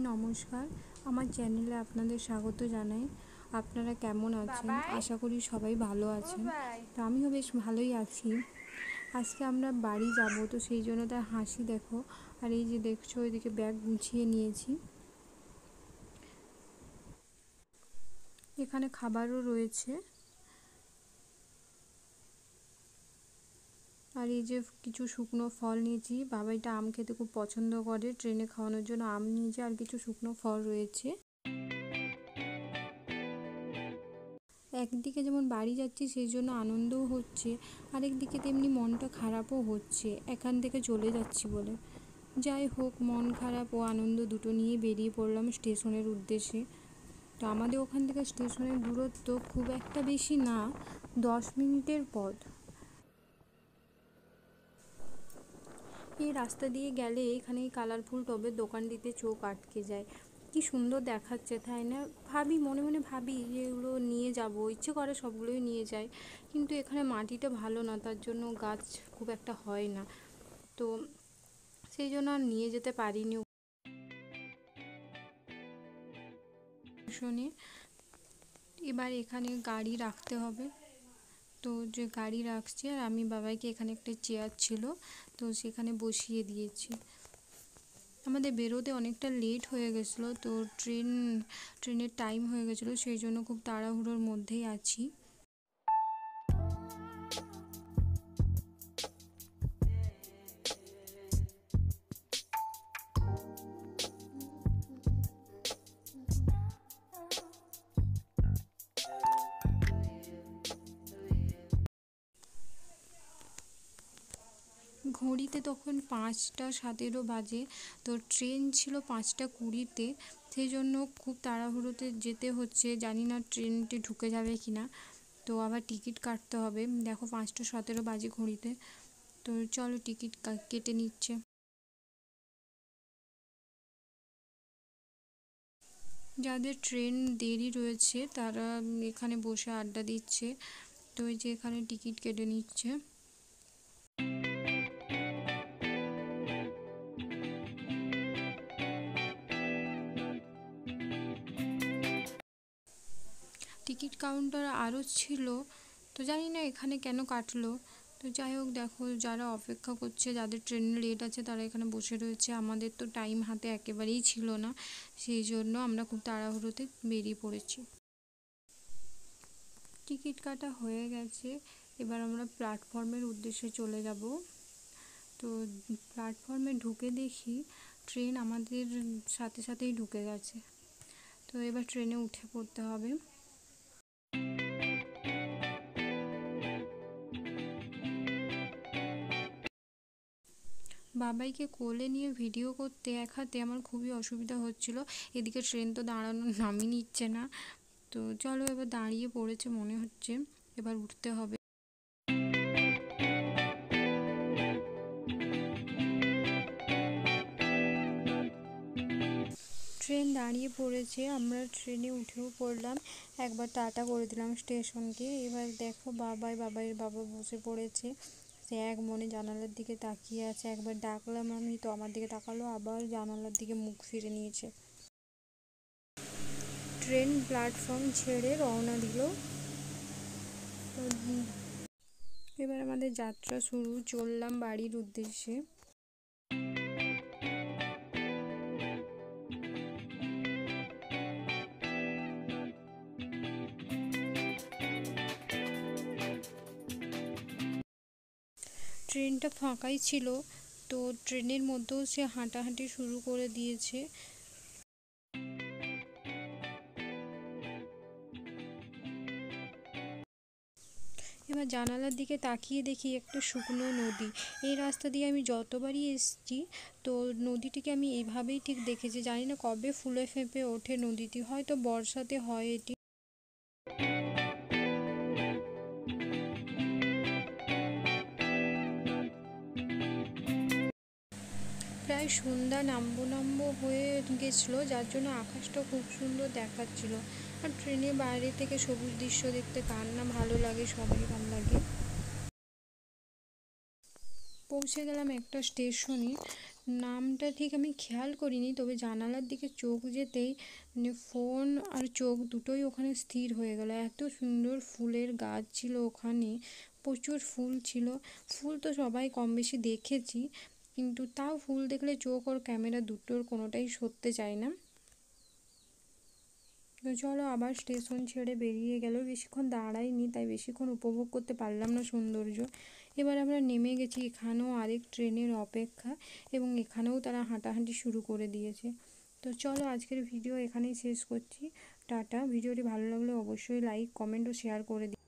নমস্কার, আমার চ্যানেলে আপনাদের স্বাগত জানাই। আপনারা কেমন আছেন? আশা করি সবাই ভালো আছেন। তো আমিও বেশ ভালোই আছি। আজকে আমরা বাড়ি যাব, তো সেই জন্য তার হাসি দেখো। আর এই যে দেখছো, ওইদিকে ব্যাগ গুছিয়ে নিয়েছি। এখানে খাবারও রয়েছে। আর এই যে কিছু শুকনো ফল নিয়েছি, বাবা এটা আম খেতে খুব পছন্দ করে, ট্রেনে খাওয়ানোর জন্য আম নিয়েছি। আর কিছু শুকনো ফল রয়েছে। একদিকে যেমন বাড়ি যাচ্ছি সেই জন্য আনন্দও হচ্ছে, আরেকদিকে তেমনি মনটা খারাপও হচ্ছে এখান থেকে চলে যাচ্ছি বলে। যাই হোক, মন খারাপ ও আনন্দ দুটো নিয়ে বেরিয়ে পড়লাম স্টেশনের উদ্দেশ্যে। তো আমাদের ওখান থেকে স্টেশনের দূরত্ব খুব একটা বেশি না, 10 মিনিটের পথ। এই রাস্তা দিয়ে গেলে এখানে এই কালারফুল টবের দোকানটিতে চোখ আটকে যায়। কি সুন্দর দেখাচ্ছে, তাই না? মনে মনে ভাবি যে এগুলো নিয়ে যাব, ইচ্ছে করে সবগুলোই নিয়ে যাই, কিন্তু এখানে মাটিটা ভালো না, তার জন্য গাছ খুব একটা হয় না, তো সেই জন্য আর নিয়ে যেতে পারিনি। শুনে এবার এখানে গাড়ি রাখতে হবে, তো যে গাড়ি রাখছি, আর আমি বাবাইকে এখানে একটা চেয়ার ছিল তো সেখানে বসিয়ে দিয়েছি। আমাদের বেরোতে অনেকটা লেট হয়ে গেছিলো, তো ট্রেনের টাইম হয়ে গেছিলো, সেই জন্য খুব তাড়াহুড়োর মধ্যেই আছি। ঘড়িতে তখন 5টা 17 বাজে, তো ট্রেন ছিল 5টা 20-তে, সেই জন্য খুব তাড়াহুড়োতে যেতে হচ্ছে। জানি না ট্রেনটি ঢুকে যাবে কি না, তো আবার টিকিট কাটতে হবে। দেখো 5টা 17 বাজে ঘড়িতে, তো চলো টিকিট কেটে নিচ্ছে। যাদের ট্রেন দেরি রয়েছে তারা এখানে বসে আড্ডা দিচ্ছে, তো এই যে এখানে টিকিট কেটে নিচ্ছে। টিকিট কাউন্টার আরও ছিল, তো জানি না এখানে কেন কাটলো। তো যাই হোক, দেখো যারা অপেক্ষা করছে, যাদের ট্রেন লেট আছে তারা এখানে বসে রয়েছে। আমাদের তো টাইম হাতে একেবারেই ছিল না, সেই জন্য আমরা খুব তাড়াহুড়োতে বেরিয়ে পড়েছি। টিকিট কাটা হয়ে গেছে, এবার আমরা প্ল্যাটফর্মের উদ্দেশ্যে চলে যাব। তো প্ল্যাটফর্মে ঢুকে দেখি ট্রেন আমাদের সাথে সাথেই ঢুকে গেছে, তো এবার ট্রেনে উঠে পড়তে হবে। বাবাইকে কোলে নিয়ে ভিডিও করতে এক হাতে আমার খুবই অসুবিধা হচ্ছিল, এদিকে ট্রেন তো দাঁড়ানোর নামই নিচ্ছে না। তো চলো, এবার দাঁড়িয়ে পড়েছে মনে হচ্ছে, এবার উঠতে হবে। ট্রেন দাঁড়িয়ে পড়েছে, আমরা ট্রেনে উঠেও পড়লাম, একবার টাটা করে দিলাম স্টেশনকে। এবার দেখো বাবাইয়ের বাবা বসে পড়েছে, সে এক মনে জানালার দিকে তাকিয়ে আছে। একবার ডাকলাম আমি, তো আমার দিকে তাকালো, আবার জানালার দিকে মুখ ফিরে নিয়েছে। ট্রেন প্ল্যাটফর্ম ছেড়ে রওনা দিল। এবার আমাদের যাত্রা শুরু, চললাম বাড়ির উদ্দেশ্যে। ট্রেনটা ফাঁকাই ছিল, তো ট্রেনের মধ্যেও সে হাঁটাহাঁটি শুরু করে দিয়েছে। এবার জানালার দিকে তাকিয়ে দেখি একটা শুকনো নদী। এই রাস্তা দিয়ে আমি যতবারই এসেছি, তো নদীটিকে আমি এইভাবেই ঠিক দেখেছি। জানি না কবে ফুলে ফেঁপে ওঠে নদীটি, হয়তো বর্ষাতে হয় এটি। প্রায় সন্ধ্যা নামবো হয়ে গেছিলো, যার জন্য আকাশটা খুব সুন্দর দেখাচ্ছিল। আর ট্রেনের বাইরে থেকে সবুজ দৃশ্য দেখতে কার না ভালো লাগে, সবাই ভালো লাগে। পৌঁছে গেলাম একটা স্টেশনে, নামটা ঠিক আমি খেয়াল করিনি, তবে জানালার দিকে চোখ যেতেই মানে ফোন আর চোখ দুটোই ওখানে স্থির হয়ে গেল। এত সুন্দর ফুলের গাছ ছিল ওখানে, প্রচুর ফুল ছিল। ফুল তো সবাই কম বেশি দেখেছি, কিন্তু তাও ফুল দেখলে চোখ আর ক্যামেরা দুটোর কোনোটাই সরতে চায় না। তো চলো আবার স্টেশন ছেড়ে বেরিয়ে গেল, বেশিক্ষণ দাঁড়াইনি তাই বেশিক্ষণ উপভোগ করতে পারলাম না সৌন্দর্য। এবার আমরা নেমে গেছি, এখানেও আরেক ট্রেনের অপেক্ষা এবং এখানেও তারা হাঁটাহাঁটি শুরু করে দিয়েছে। তো চলো আজকের ভিডিও এখানেই শেষ করছি। টাটা। ভিডিওটি ভালো লাগলে অবশ্যই লাইক, কমেন্ট ও শেয়ার করে দিও।